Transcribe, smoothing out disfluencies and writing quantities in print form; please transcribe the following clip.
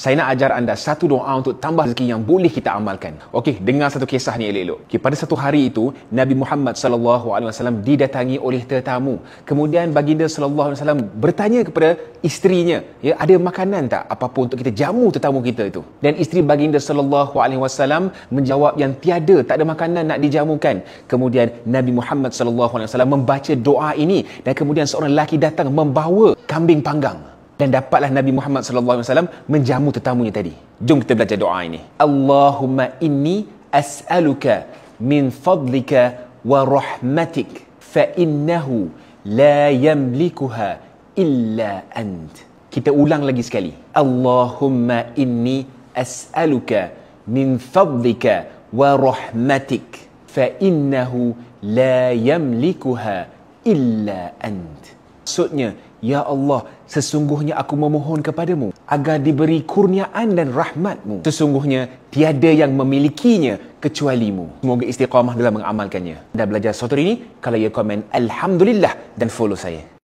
Saya nak ajar anda satu doa untuk tambah rezeki yang boleh kita amalkan. Okey, dengar satu kisah ni elok-elok. Okay, pada satu hari itu, Nabi Muhammad SAW didatangi oleh tetamu. Kemudian baginda SAW bertanya kepada isterinya, ya, ada makanan tak apa-apa untuk kita jamu tetamu kita itu? Dan isteri baginda SAW menjawab yang tiada, tak ada makanan nak dijamukan. Kemudian Nabi Muhammad SAW membaca doa ini dan kemudian seorang lelaki datang membawa kambing panggang. Dan dapatlah Nabi Muhammad SAW menjamu tetamunya tadi. Jom kita belajar doa ini. Allahumma inni as'aluka min fadlika wa rahmatik fa innahu la yamlikuha illa ant. Kita ulang lagi sekali. Allahumma inni as'aluka min fadlika wa rahmatik fa innahu la yamlikuha illa ant. Maksudnya, ya Allah, sesungguhnya aku memohon kepadamu agar diberi kurniaan dan rahmatmu. Sesungguhnya tiada yang memilikinya kecualimu. Semoga istiqamah dalam mengamalkannya. Anda belajar sesuatu ini, kalau ia komen Alhamdulillah dan follow saya.